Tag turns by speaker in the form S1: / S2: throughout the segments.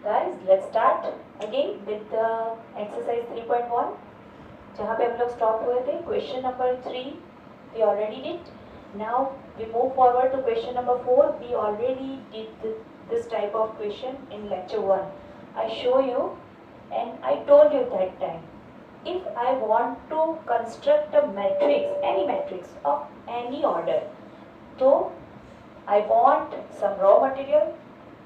S1: Guys, let's start again with the exercise 3.1 जहाँ पे हम लोग स्टॉप हुए थे. Question number 3 we already did. Now we move forward to question number 4. We already did this type of question in lecture 1. I show you and I told you that time, if I want to construct a matrix, any matrix of any order, so I want some raw material.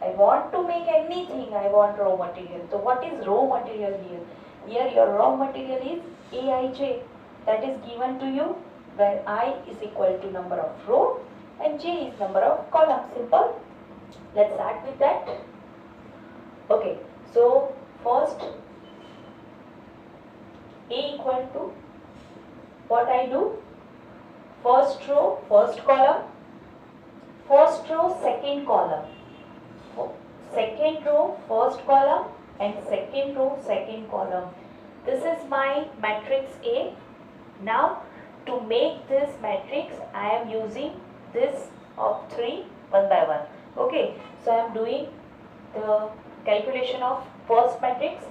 S1: I want to make anything, I want raw material. So what is raw material here? Here your raw material is Aij, that is given to you, where I is equal to number of row and j is number of column. Simple. Let's start with that. Okay, so first A equal to, what I do? First row, first column, first row, second column. Second row, first column, and second row, second column. This is my matrix A. Now, to make this matrix, I am using this of 3 one by one. Okay, so I am doing the calculation of first matrix.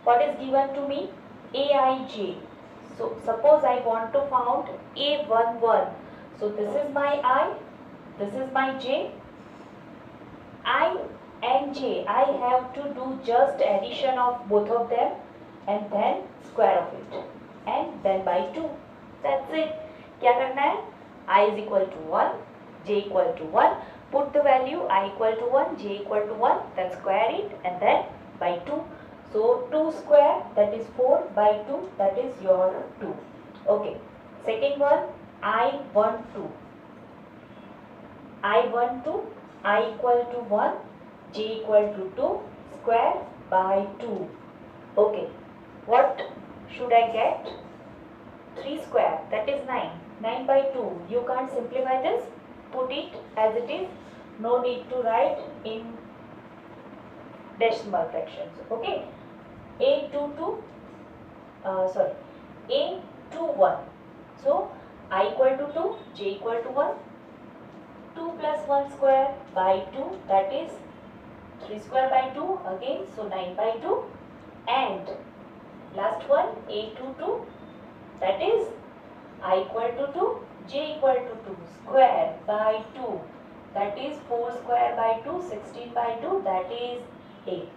S1: What is given to me? Aij. So, suppose I want to found A11. So, this is my I, this is my J. I and j, I have to do just addition of both of them and then square of it and then by 2. That's it. क्या करना है? I is equal to 1, j equal to 1. Put the value I equal to 1, j equal to 1, then square it and then by 2. So 2 square, that is 4, by 2, that is your 2. Okay. Second one, I12. I12, I equal to 1, j equal to 2, square by 2. Okay, what should I get? 3 square, that is 9. 9 by 2. You can't simplify this. Put it as it is. No need to write in decimal fractions. Okay, A22, A21. So, I equal to 2, j equal to 1. 2 plus 1 square by 2, that is 3 square by 2 again, so 9 by 2, and last one A22, that is I equal to 2, j equal to 2, square by 2, that is 4 square by 2, 16 by 2, that is 8.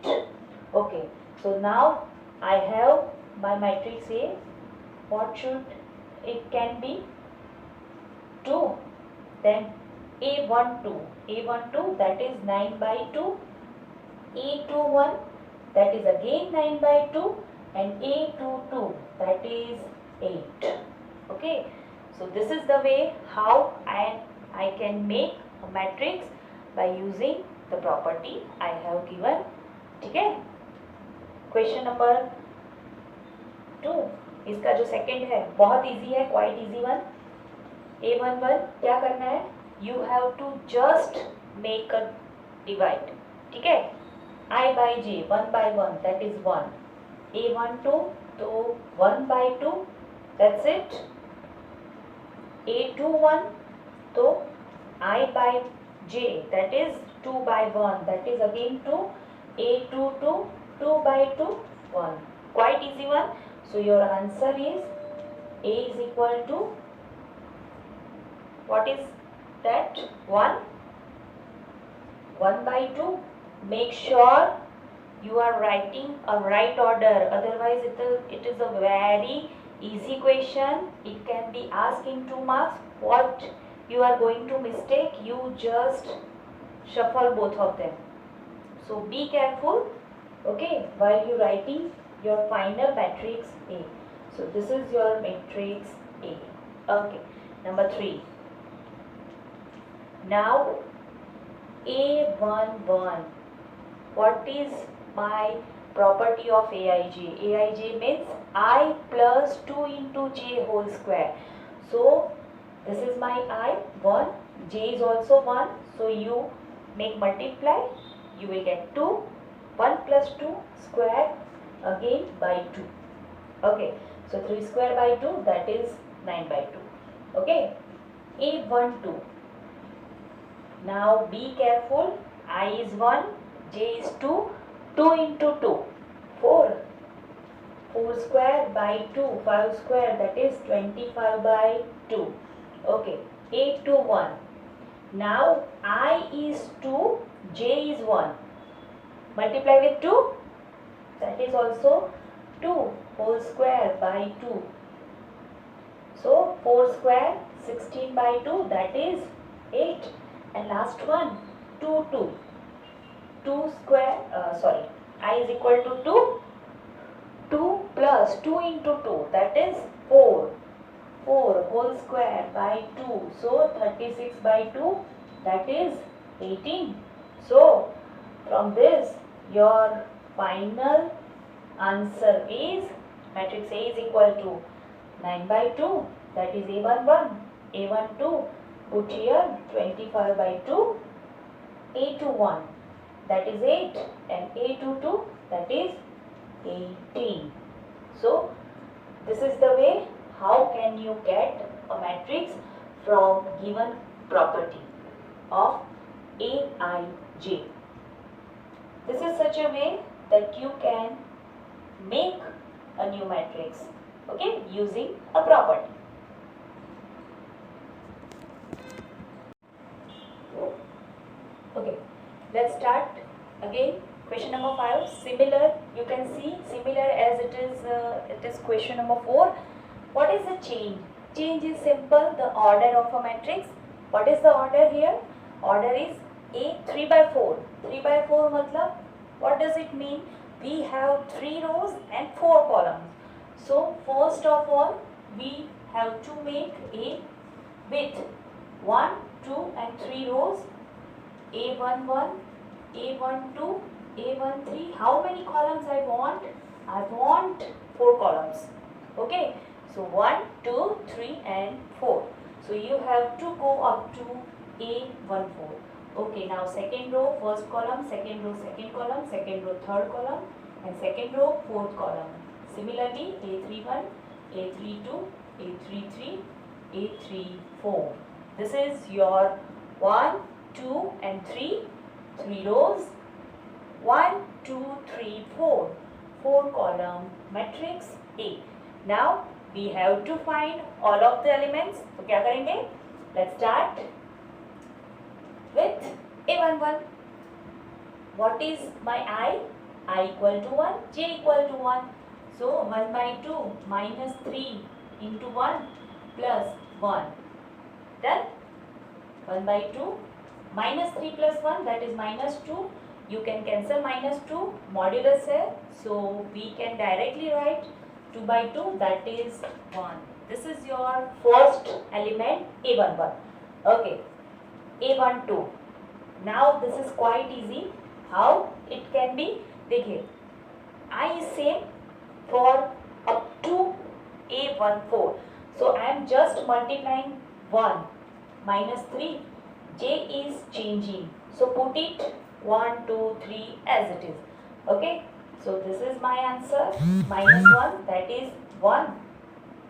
S1: Okay, so now I have my matrix A. What should it can be? 2, then A12, that is 9 by 2, A21, that is again 9 by 2, and A22, that is 8. Okay, so this is the way how I can make a matrix by using the property I have given. ठीक है? Question number 2, इसका जो second है बहुत easy है, quite easy one. A11 क्या करना है? You have to just make a divide. ठीक है? I by j, 1 by 1, that is 1. A12, तो 1 by 2, that's it. A21, तो I by j, that is 2 by 1, that is again 2. A22, 2 by 2, 1. Quite easy one. So your answer is A is equal to, what is that? 1. 1 by 2. Make sure you are writing a right order, otherwise it is a very easy question. It can be asked in 2 marks. What you are going to mistake, you just shuffle both of them. So be careful, okay, while you writing your final matrix A. So this is your matrix A. Okay, number 3. Now A11. What is my property of Aij? Aij means I plus 2 into j whole square. So this is my I, 1, j is also 1. So you make multiply, you will get 2. 1 plus 2 square again by 2. Okay, so 3 square by 2, that is 9 by 2. Okay, A12. Now be careful, I is 1, j is 2, 2 into 2, 4. 4 square by 2, 5 square, that is 25 by 2. Okay, 8 to 1. Now I is 2, j is 1. Multiply with 2, that is also 2 whole square by 2. So 4 square, 16 by 2, that is 8. And last one, 2, 2. 2 square, I is equal to 2. 2 plus 2 into 2, that is 4. 4 whole square by 2. So 36 by 2, that is 18. So from this, your final answer is, matrix A is equal to 9 by 2, that is A11, A12, put here 25 by 2, A21, that is 8, and A22, that is 18. So this is the way how can you get a matrix from given property of Aij. This is such a way that you can make a new matrix, okay, using a property. Okay, let's start again. Question number 5. Similar, you can see similar as it is question number 4. What is the change? Change is simple, the order of a matrix. What is the order here? Order is A 3 by 4. 3 by 4 matlab, what does it mean? We have 3 rows and 4 columns. So first of all, we have to make A with 1, 2 and 3 rows. A11, A12, A13. How many columns I want? I want 4 columns. Okay. So 1, 2, 3 and 4. So you have to go up to A14. Okay. Now second row, first column, second row, second column, second row, third column, and second row, fourth column. Similarly, A31, A32, A33, A34. This is your 1, 2 and 3 rows, 1, 2, 3, 4 column matrix A. Now we have to find all of the elements. So क्या करेंगे? Let's start with A11. What is my I? I equal to 1, J equal to 1. So 1 by 2 minus 3 into 1 plus 1. Done? 1 by 2 minus 3 plus 1, that is minus 2. You can cancel minus 2, modulus hai. So we can directly write 2 by 2, that is 1. This is your first element A11. Okay, A12. Now this is quite easy. How it can be? देखिए, I is same for up to A14. So I am just multiplying 1 minus 3. J is changing. So put it 1, 2, 3 as it is. Okay. So this is my answer. Minus 1, that is 1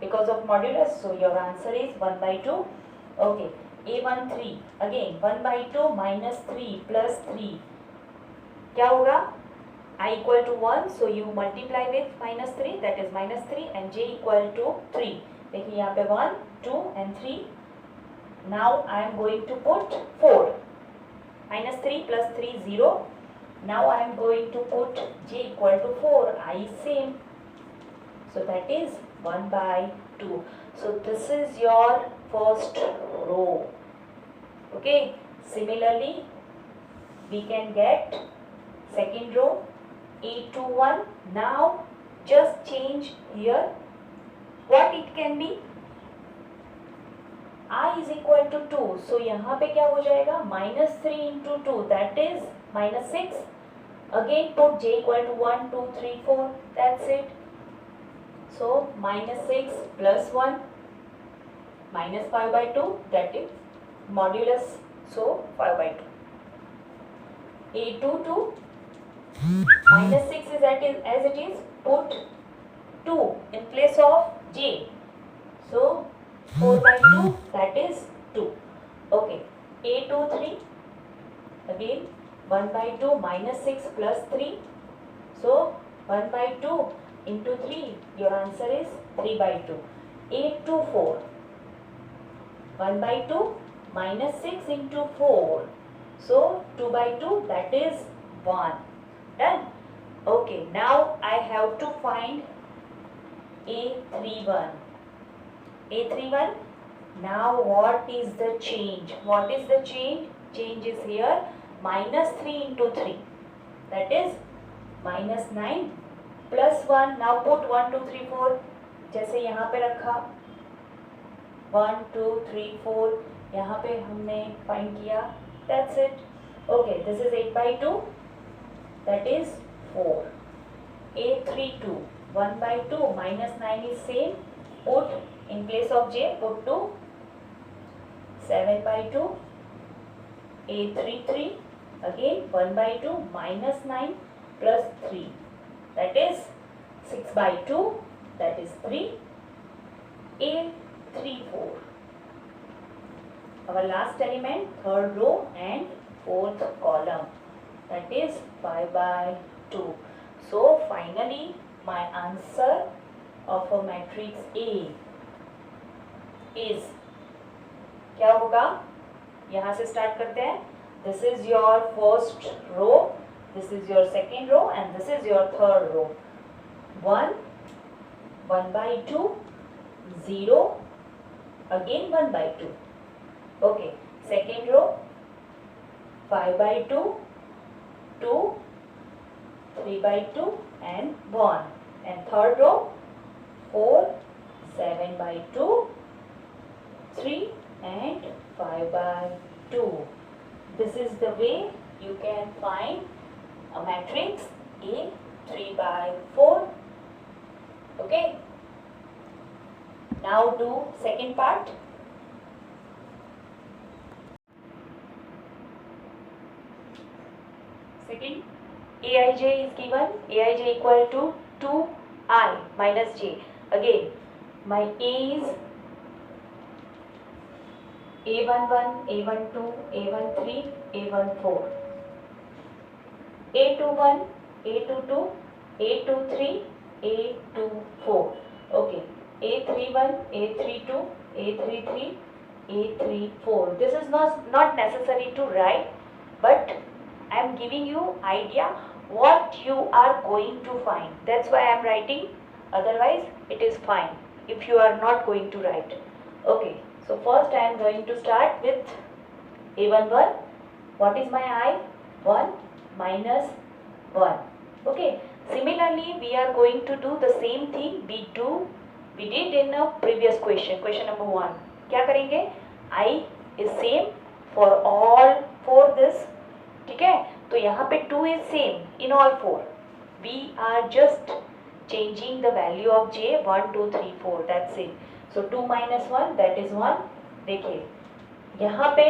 S1: because of modulus. So your answer is 1 by 2. Okay. A13. Again 1 by 2 minus 3 plus 3. क्या होगा? I equal to 1. So you multiply with minus 3, that is minus 3, and J equal to 3. देखिए यहाँ पे 1, 2 and 3. Now I am going to put 4. Minus 3 plus 3, 0. Now I am going to put J equal to 4. I is same. So that is 1 by 2. So this is your first row. Okay. Similarly, we can get second row A21. Now just change here. What it can be? I is equal to 2. So यहाँ पे क्या हो जाएगा? Minus 3 into 2, that is minus 6. Again put J equal to 1, 2, 3, 4. That's it. So minus 6 plus 1 minus 5 by 2, that is modulus. So 5 by 2. A22 minus 6 is as it is. Put 2 in place of J. So 4 by 2, that is 2. Okay. A23. Again 1 by 2 minus 6 plus 3. So 1 by 2 into 3, your answer is 3 by 2. 8 to 4. 1 by 2 minus 6 into 4. So 2 by 2, that is 1. Done. Okay, now I have to find A31. A31. Now what is the change? What is the change? Change is here minus 3 into 3. That is minus 9 plus 1. Now put 1, 2, 3, 4. जैसे यहाँ पे रखा 1, 2, 3, 4. यहाँ पे हमने find किया. That's it. Okay, this is 8 by 2. That is 4. A32. 1 by 2 minus 9 is same. Put in place of j, put 2. 7 by 2. A33. Again 1 by 2 minus 9 plus 3. That is 6 by 2. That is 3. A34. Our last element, third row and fourth column. That is 5 by 2. So finally my answer of a matrix A is, क्या होगा? यहाँ से start करते हैं. This is your first row, this is your second row and this is your third row. 1, 1 by 2, 0, again 1 by 2. Okay, second row 5 by 2, 2, 3 by 2 and 1. And third row 4, 7 by 2, 3 and 5 by 2. This is the way you can find a matrix A 3 by 4. Okay. Now do second part. Second, Aij is given. Aij equal to 2I minus j. Again, my A is A11, A12, A13, A14. A21, A22, A23, A24. Okay. A31, A32, A33, A34. This is not necessary to write, but I am giving you idea what you are going to find. That's why I am writing. Otherwise, it is fine if you are not going to write. Okay. So first I am going to start with A11. What is my I? 1 minus 1. Okay. Similarly, we are going to do the same thing we did in a previous question number 1. क्या करेंगे? I is same for all 4 this. ठीक है? तो यहाँ पे 2 is same in all 4. We are just changing the value of j 1, 2, 3, 4. That's it. So 2 minus 1, that is 1. देखिए यहाँ पे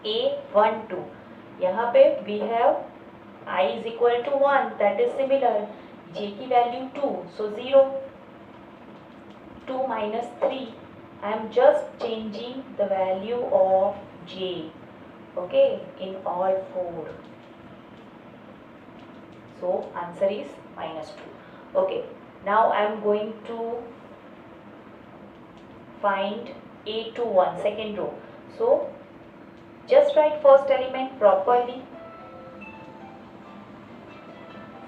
S1: A12. यहाँ पे we have I is equal to 1. That is similar. J की value 2. So 0. 2 minus 3. I am just changing the value of j. Okay, in all 4. So answer is minus 2. Okay, now I am going to find A21, second row. So just write first element properly.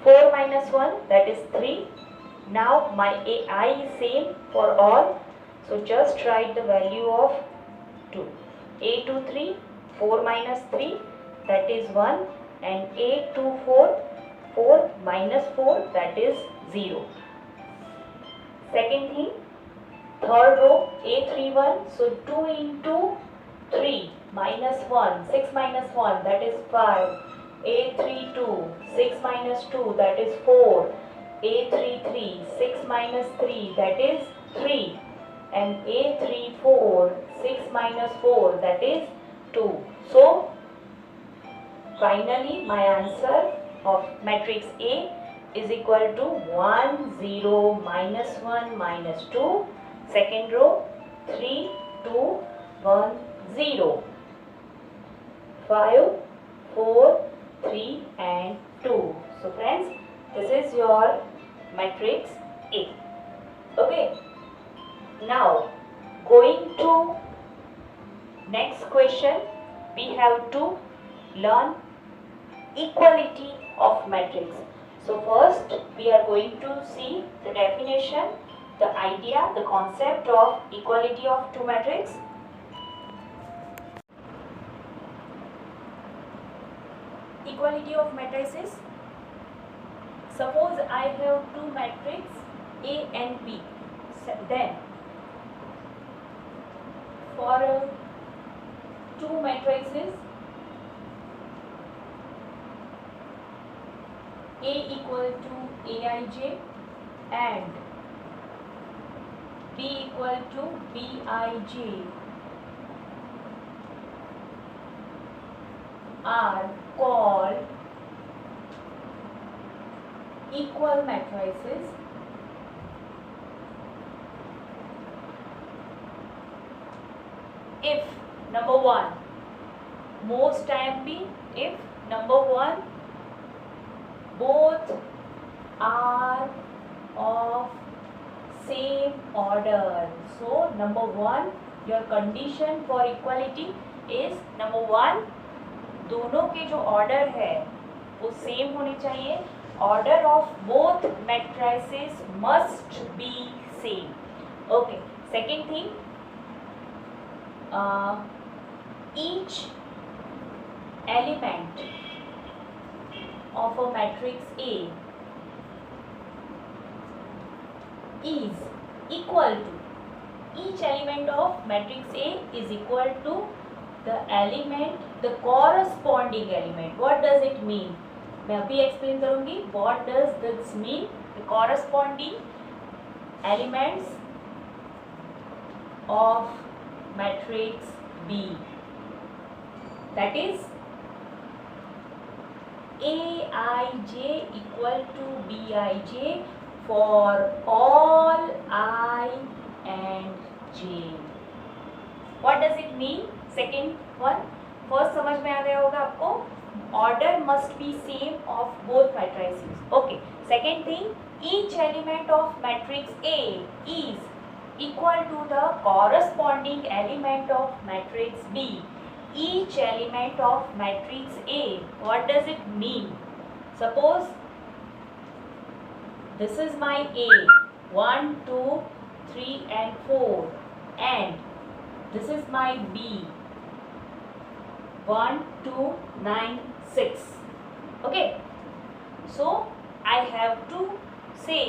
S1: 4 minus 1, that is 3. Now my I is same for all. So just write the value of 2. A23, 4 minus 3, that is 1. And A24, 4 minus 4, that is 0. Second thing, third row, A31, so 2 into 3 minus 1, 6 minus 1, that is 5. A32, 6 minus 2, that is 4. A33, 6 minus 3, that is 3. And A34, 6 minus 4, that is 2. So, finally my answer of matrix A is equal to 1, 0, minus 1, minus 2. Second row, 3, 2, 1, 0. 5, 4, 3 and 2. So friends, this is your matrix A. Okay. Now going to next question, we have to learn equality of matrix. So first we are going to see the definition, the idea, the concept of equality of two matrix. Equality of matrices. Suppose I have two matrices A and B. Then for two matrices A equal to Aij and B equal to Bij are called equal matrices if number one, most time be if number one, both are of same order. So number one, your condition for equality is number one, दोनों के जो order है वो same होने चाहिए. Order of both matrices must be same. Okay. Second thing, each element of a matrix A is equal to, each element of matrix A is equal to the element, the corresponding element. What does it mean? मैं अभी explain करूंगी. What does this mean? The corresponding elements of matrix B, that is Aij equal to Bij for all I and J. What does it mean? Second one, first समझ में आ गया होगा आपको. Order must be same of both matrices. Okay. Second thing, each element of matrix A is equal to the corresponding element of matrix B. Each element of matrix A, what does it mean? Suppose this is my A 1 2 3 and 4 and this is my B 1 2 9 6. Okay, so I have to say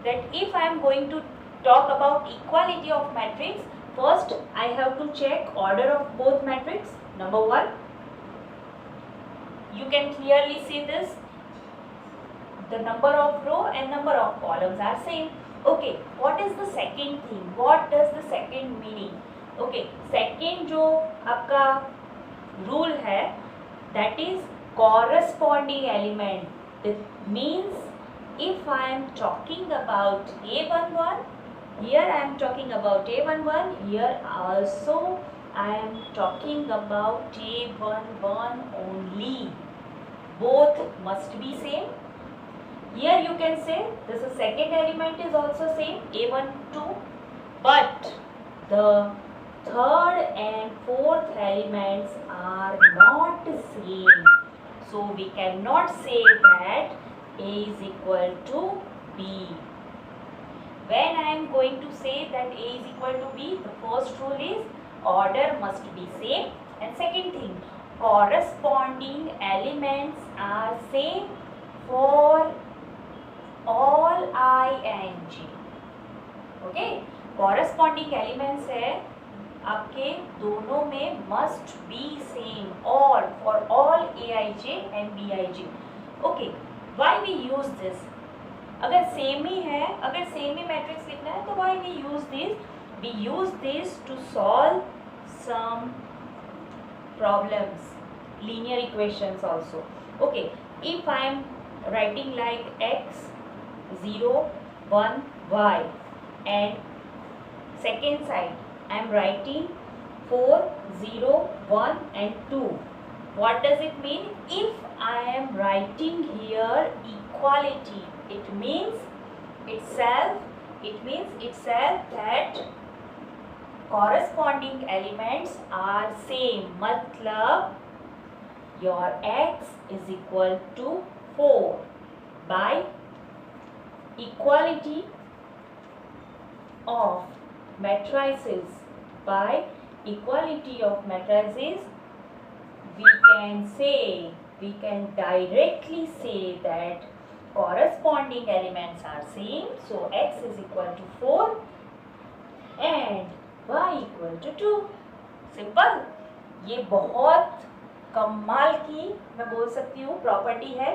S1: that if I am going to talk about equality of matrix, first I have to check order of both matrix. Number one, you can clearly see this, the number of row and number of columns are same. Okay, what is the second thing? What does the second meaning? Okay. Second जो आपका rule है, that is corresponding element. This means if I am talking about A11, here I am talking about A11, here also I am talking about A11 only. Both must be same. Here you can say this is second element is also same A12, but the third and fourth elements are not same. So we cannot say that A is equal to B. When I am going to say that A is equal to B, the first rule is order must be same, and second thing, corresponding elements are same for all I and J. Okay. Corresponding elements है आपके दोनों में must be same और for all Aij and Bij. Okay. Why we use this? अगर same ही है, अगर same ही मैट्रिक्स लिखना है तो why we use this? We use this to solve some problems, linear equations also. Okay. If I am writing like x 0 1 y and second side I am writing 4 0 1 and 2. What does it mean? If I am writing here equality, it means itself that corresponding elements are same. मतलब your x is equal to 4 by equality of matrices. By equality of matrices, we can directly say that corresponding elements are same. So x is equal to 4 and y equal to 2. Simple. ये बहुत कमाल की मैं बोल सकती हूँ property है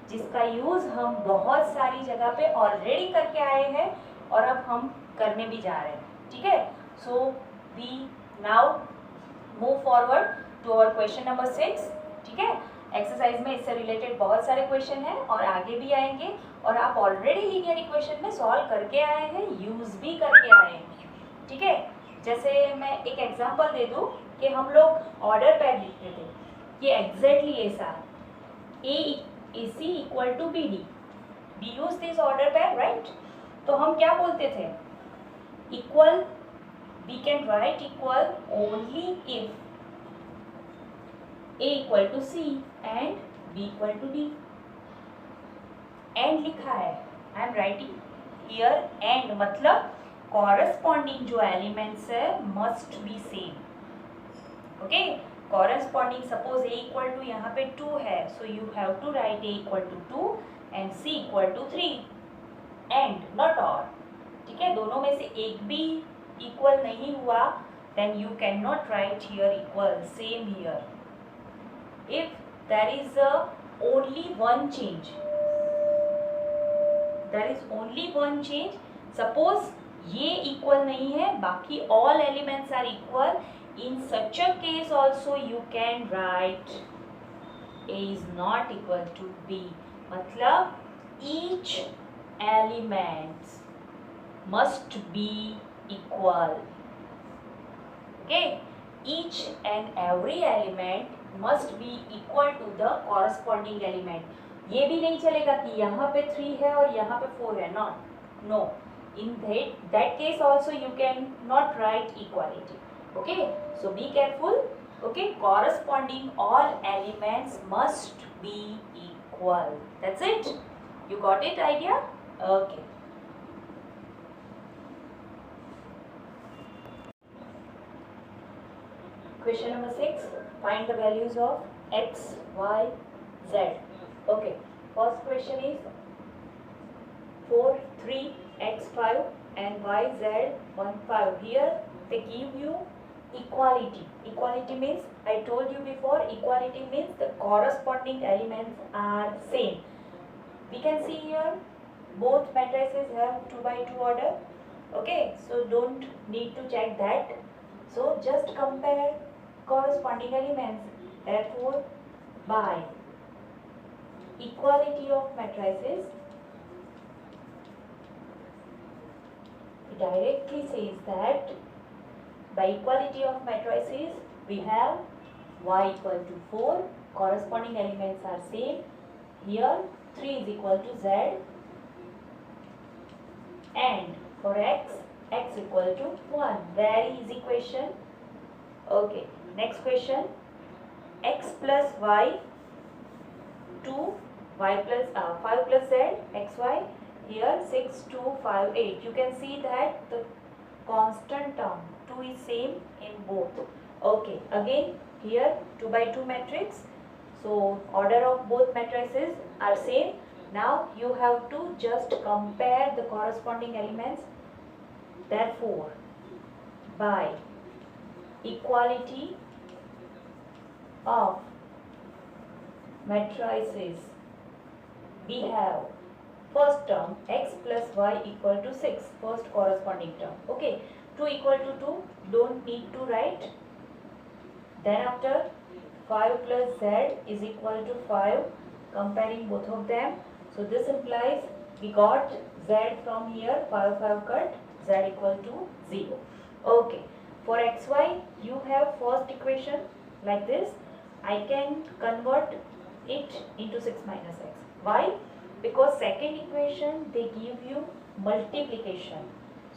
S1: जिसका यूज हम बहुत सारी जगह पे ऑलरेडी करके आए हैं और अब हम करने भी जा रहे हैं. ठीक है. So we now move forward to our question number 6. ठीक है. एक्सरसाइज में इससे रिलेटेड बहुत सारे क्वेश्चन हैं और आगे भी आएंगे और आप ऑलरेडी लीनियर इक्वेशन में सॉल्व करके आए हैं, यूज भी करके आए हैं. ठीक है. जैसे मैं एक एग्जांपल दे दूं कि हम लोग ऑर्डर पैर लिखते थे. ये एग्जैक्टली ऐसा A C equal to B D. We use this order pair, right. तो हम क्या बोलते थे? Equal, we can write equal only if A equal to C and B equal to D. And लिखा है. I am writing here and मतलब corresponding जो elements है must be same. Okay. Corresponding suppose A equal to यहाँ पे 2 है, so you have to write A equal to 2 and C equal to 3 and not और. ठीक है. दोनों में से एक भी इक्वल नहीं हुआ then you can not write here equal same here. If there is only one change, suppose ये equal नहीं है, बाकी all elements are equal. In such a case also you can write A is not equal to B. मतलब each element must be equal. Okay, each and every element must be equal to the corresponding element. ये भी नहीं चलेगा कि यहाँ पे 3 है और यहाँ पे 4 है. Not, no. In that case also you can not write equality. Okay, so be careful. Okay, corresponding all elements must be equal. That's it. You got it idea? Okay. Question number 6. Find the values of x, y, z. Okay. First question is 4, 3, x 5 and y, z 1, 5. Here they give you equality. Equality means, I told you before, equality means the corresponding elements are same. We can see here both matrices have 2 by 2 order. Okay, so don't need to check that. So just compare corresponding elements. Therefore, by equality of matrices, it directly says that by equality of matrices we have y equal to 4, corresponding elements are same. Here 3 is equal to z, and for x equal to 1. Very easy question. Okay. Next question, x plus y 2, y plus 5 plus z, xy. Here 6, 2, 5, 8. You can see that the constant term 2 is same in both. Okay. Again here 2 by 2 matrix. So order of both matrices are same. Now you have to just compare the corresponding elements. Therefore, by equality of matrices, we have first term x plus y equal to 6, first corresponding term. Okay, 2 equal to 2, don't need to write. Then after 5 plus z is equal to 5, comparing both of them. So this implies we got z from here, 5 cut, z equal to 0. Okay, for xy you have first equation like this. I can convert it into 6 minus x. Why? Because second equation they give you multiplication.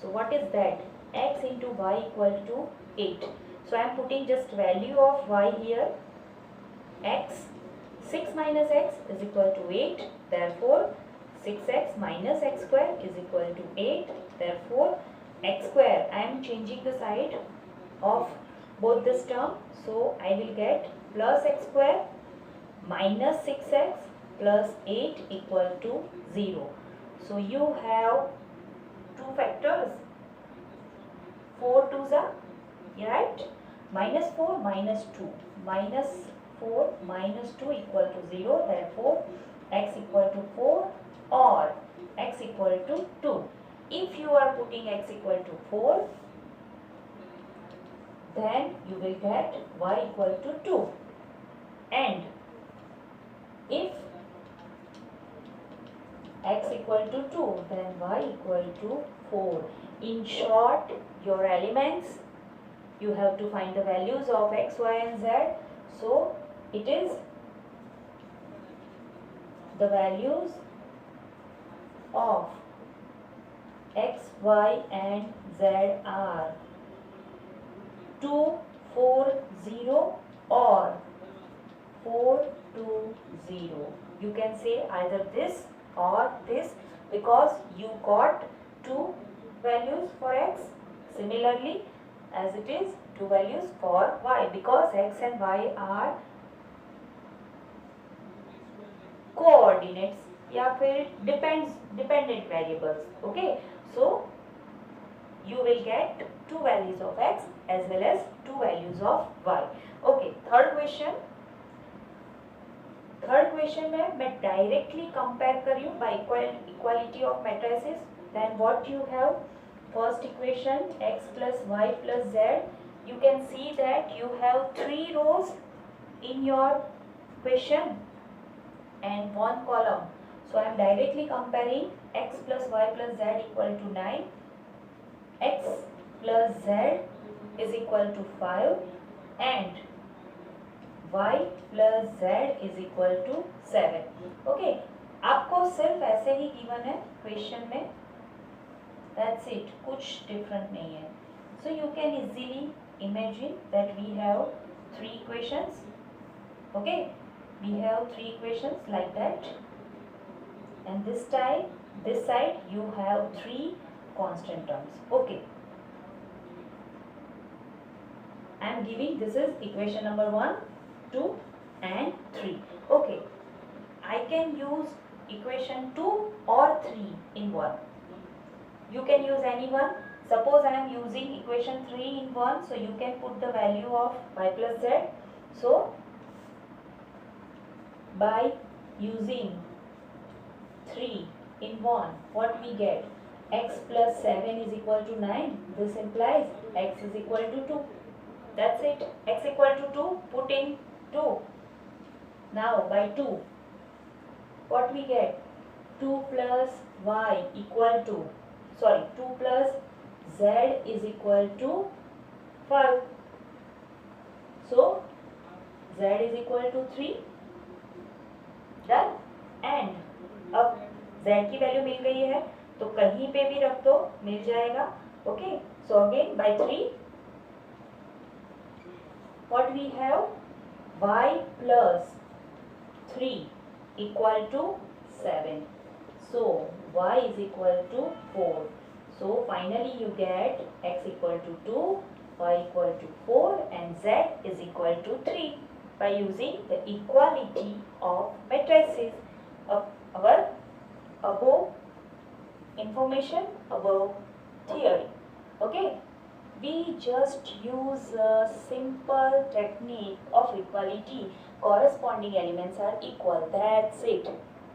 S1: So what is that? X into y equal to 8. So I am putting just value of y here. X, 6 minus x is equal to 8. Therefore 6x minus x square is equal to 8. Therefore x square, I am changing the side of both this term. So I will get plus x square minus 6x plus 8 equal to 0. So you have two factors. 4 2s are, right? Minus 4 minus 2. Minus 4 minus 2 equal to 0. Therefore x equal to 4 or x equal to 2. If you are putting x equal to 4, then you will get y equal to 2. And if x equal to 2, then y equal to 4. In short, your elements, you have to find the values of x, y and z. So it is the values of x, y and z are 2, 4, 0 or 4, 2, 0. You can say either this or this because you got two values for x. Similarly, as it is two values for y because x and y are coordinates या फिर dependent variables. Okay, so you will get two values of x as well as two values of y. Okay, third question में मैं directly compare कर रही हूँ by equality of matrices. Then what you have? First equation x plus y plus z. You can see that you have 3 rows in your question and 1 column. So I am directly comparing x plus y plus z equal to 9. X plus z is equal to 5 and y plus z is equal to 7. Okay, आपको सिर्फ ऐसे ही given है question में. That's it. कुछ different नहीं है. So you can easily imagine that we have 3 equations. Okay, we have 3 equations like that. And this side you have 3 constant terms. Okay. I am giving, this is equation number 1, 2 and 3. Okay. I can use equation 2 or 3 in 1. You can use any one. Suppose I am using equation 3 in 1, so you can put the value of y plus z. So by using 3 in 1, what we get? X plus 7 is equal to 9. This implies x is equal to 2. That's it. X equal to 2, put in 2. Now by 2, what we get? 2 plus y equal to, 2 plus z is equal to 5. So z is equal to 3. Done. And अब z की value मिल गई है तो कहीं पे भी रख दो मिल जाएगा. Okay, so again by 3 what we have? Y plus 3 equal to 7. So y is equal to 4. So finally you get x equal to 2, y equal to 4 and z is equal to 3 by using the equality of matrices of our above information, above theory. Okay, we just use a simple technique of equality. Corresponding elements are equal. That's it.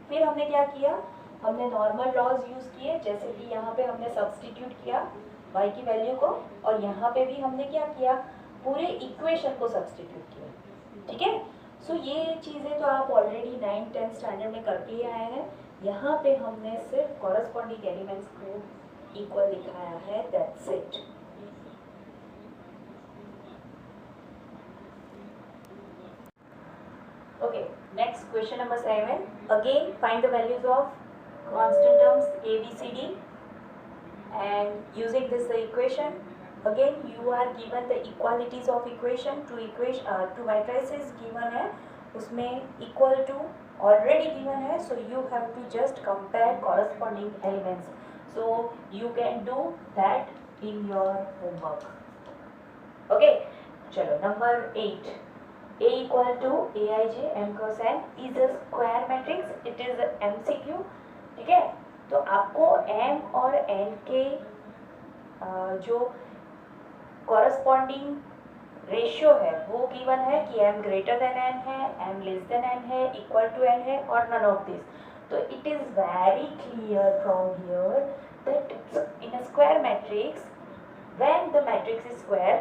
S1: फिर हमने क्या किया? हमने normal laws use किए, जैसे कि यहाँ पे हमने सब्स्टिट्यूट किया y की वैल्यू को और यहाँ पे भी हमने क्या किया? पूरे इक्वेशन को सब्स्टिट्यूट किया. ठीक है. सो ये चीज़ें तो आप ऑलरेडी 9th 10th स्टैंडर्ड में करके ही आए हैं. यहाँ पे हमने सिर्फ कॉरस्पॉन्डिंग एलिमेंट्स को इक्वल दिखाया है. That's it. Okay, next question number 7. Again, find the values of constant terms A, B, C, D, and using this equation, again you are given the equalities of equation. Two matrices given है, उसमें equal to already given है, so you have to just compare corresponding elements. So you can do that in your homework. Okay, चलो number 8. A equal to Aij m cross n is a square matrix. It is a MCQ. ठीक है, तो आपको m और n के जो corresponding ratio है वो गिवन है कि m ग्रेटर देन n है, m लेस देन n है, इक्वल टू n है और नन ऑफ दिस. तो it is very clear from here that in a square matrix when the matrix is square,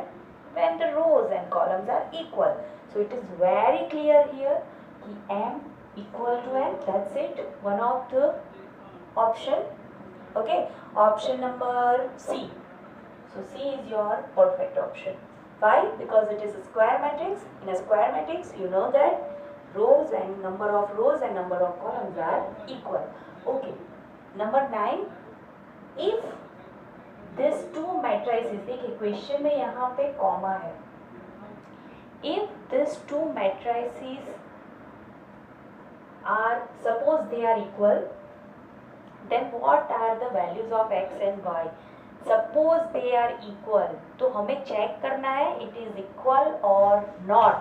S1: when the rows and columns are equal. So it is very clear here कि m equal to n. That's it. One of the option. Okay. Option number C. So C is your perfect option. Why? Because it is a square matrix. In a square matrix, you know that rows and number of rows and number of columns are equal. Okay. Number 9. If this two matrices, देखिए question में यहाँ पे comma है. If this two matrices are, suppose they are equal, then what are the values of x and y? Suppose they are equal, तो हमें check करना है it is equal or not.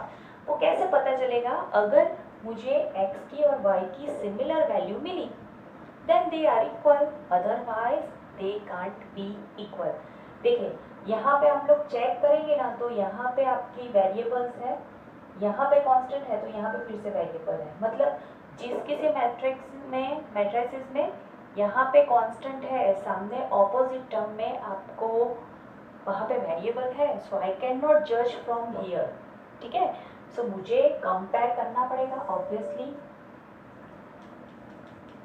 S1: वो कैसे पता चलेगा? अगर मुझे x की और y की सिमिलर वैल्यू मिली, then they are equal, otherwise they can't be equal. देखिए यहाँ पे हम लोग चेक करेंगे ना, तो यहाँ पे आपकी वेरिएबल्स है, यहाँ पे कांस्टेंट है, तो यहाँ पे फिर से वेरिएबल है. मतलब जिस किसी मैट्रिसेस में यहाँ पे कांस्टेंट है, सामने ऑपोजिट टर्म में आपको वहाँ पे वेरिएबल है. सो आई कैन नॉट जज फ्रॉम हियर. ठीक है, सो मुझे कंपेयर करना पड़ेगा ऑब्वियसली.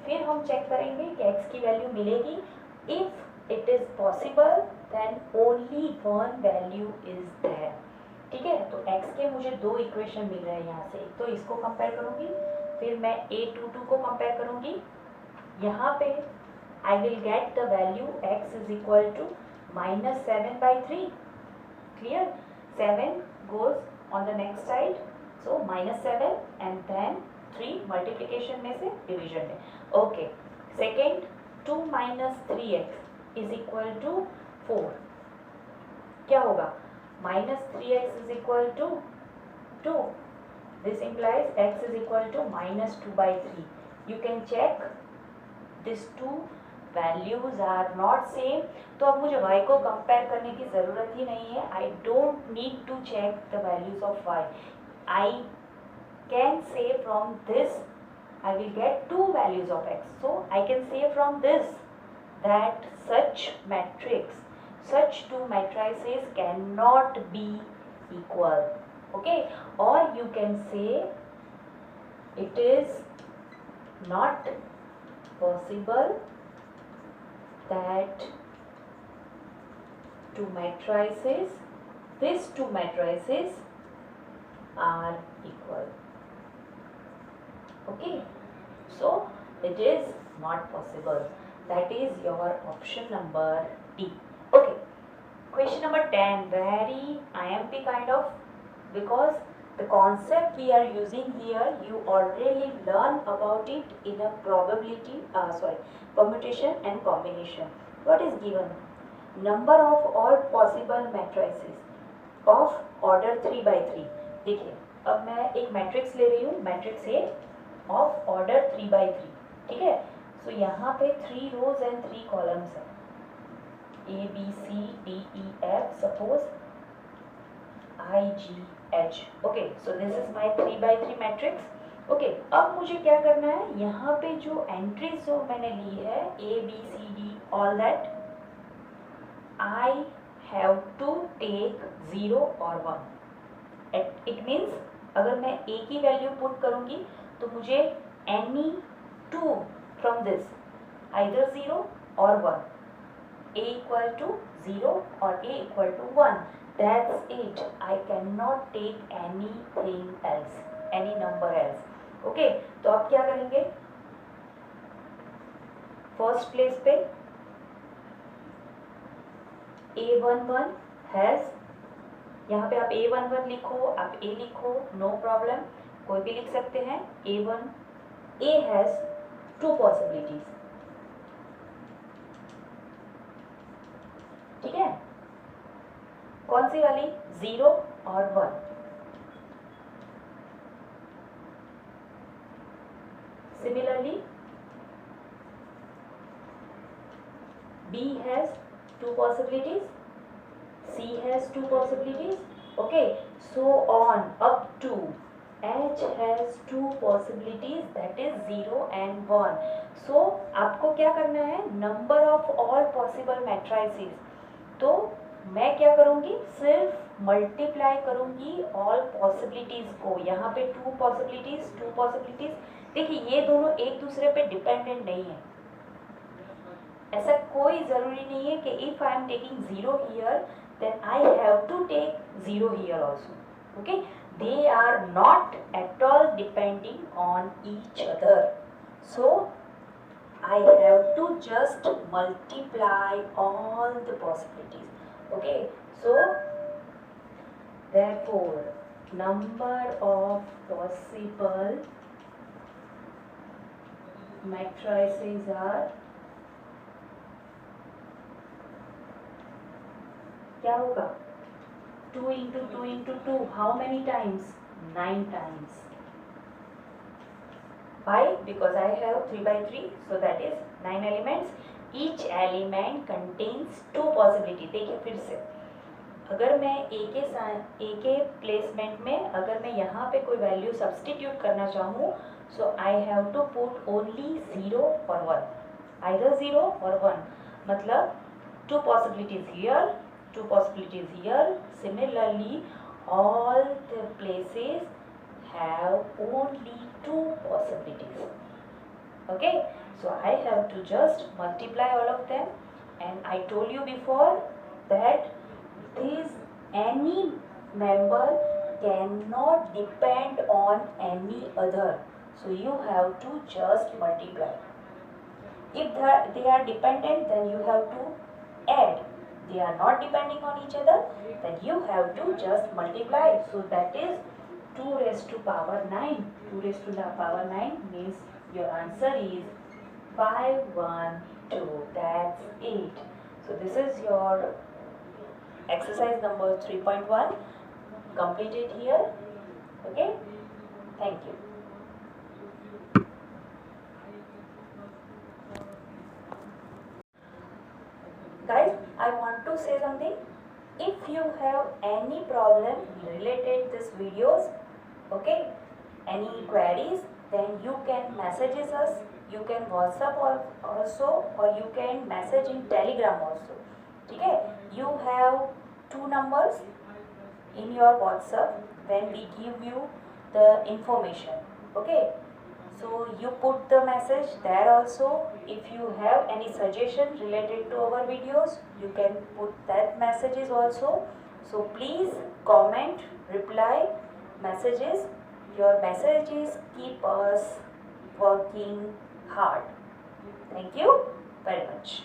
S1: फिर हम चेक करेंगे कि x की वैल्यू मिलेगी. If it is possible then only one value is there. ठीक है, तो x के मुझे दो इक्वेशन मिल रहे हैं यहाँ से. एक तो इसको कंपेयर करूँगी, फिर मैं A22 को कंपेयर करूँगी. यहाँ पे I will get the value x is equal to -7/3. Clear, 7 goes on the next side, so -7 and then 3 multiplication में से डिवीजन में. Okay, second 2 - 3x is equal to 4. क्या होगा? -3x is equal to 2. This implies x is equal to -2/3. You can check this two values are not same. तो अब मुझे y को compare करने की ज़रूरत ही नहीं है. I don't need to check the values of y. I can say from this I will get two values of x. So I can say from this that such two matrices cannot be equal. Okay, or you can say it is not possible that these two matrices are equal. Okay, so it is not possible. That is your option number D. Okay, question number 10, very IMP kind of, because the concept we are using here you already learn about it in a permutation and combination. What is given? Number of all possible matrices of order 3/3. देखिए अब मैं एक matrix ले रही हूँ, matrix A of order 3/3. ठीक है, सो यहाँ पे 3 रोज एंड 3 कॉलम्स है, A B C D E F, suppose I G H. Okay, so this is my 3/3 matrix. Okay, अब मुझे क्या करना है, यहाँ पे जो एंट्रीज जो मैंने ली है A B C D all that, I have to take 0 और 1. इट मीन्स अगर मैं A की वैल्यू पुट करूँगी तो मुझे any two from this, either 0 or 1, A equal to 0 or A equal to 1. That's it. I cannot take anything else, any number else. Okay, तो आप क्या करेंगे, फर्स्ट प्लेस पे A11 हैज, यहाँ पे आप A11 लिखो, आप A लिखो, नो प्रॉब्लम, कोई भी लिख सकते हैं। A हैज टू पॉसिबिलिटीज, ठीक है, कौन सी वाली, 0 और 1। Similarly B has two possibilities, C has two possibilities, okay, so on up to H has two possibilities, that is 0 and 1. So आपको क्या करना है, number of all possible matrices, तो मैं क्या करूँगी, सिर्फ मल्टीप्लाई करूँगी ऑल पॉसिबिलिटीज़ को। यहाँ पे टू पॉसिबिलिटीज़, देखिए ये दोनों एक दूसरे पे डिपेंडेंट नहीं है, ऐसा कोई ज़रूरी नहीं है कि if I am taking 0 here then I have to take 0 here also, okay, they are not at all depending on each other, so I have to just multiply all the possibilities, okay, so therefore number of possible matrices are, क्या होगा, 2 into 2 into 2, how many times, 9 times. Why? Because I have 3 by 3, so that is 9 elements. Each element contains 2 possibility. देखिए फिर से, अगर मैं ए के placement में अगर मैं यहाँ पे कोई वैल्यू सब्सटीट्यूट करना चाहूँ, so I have to put only 0 और 1, आइदर 0 और 1, मतलब 2 possibilities here, 2 possibilities here. Similarly, all the places have only 2 possibilities, okay, so I have to just multiply all of them, and I told you before that this any member cannot depend on any other, so you have to just multiply. If they are dependent, then you have to add. They are not depending on each other, then you have to just multiply, so that is 2 raised to power 9. 2 raised to the power 9 means your answer is 512, that's 8. So this is your exercise number 3.1 completed here, okay, thank you. Guys, I want to say something. If you have any problem related this videos, okay, any queries, then you can messages us, you can WhatsApp also, or you can message in Telegram also, ठीक है, you have 2 numbers in your WhatsApp when we give you the information, okay, so you put the message there also. If you have any suggestion related to our videos, you can put that messages also, so please comment, reply messages, your messages keep us working hard. Thank you very much.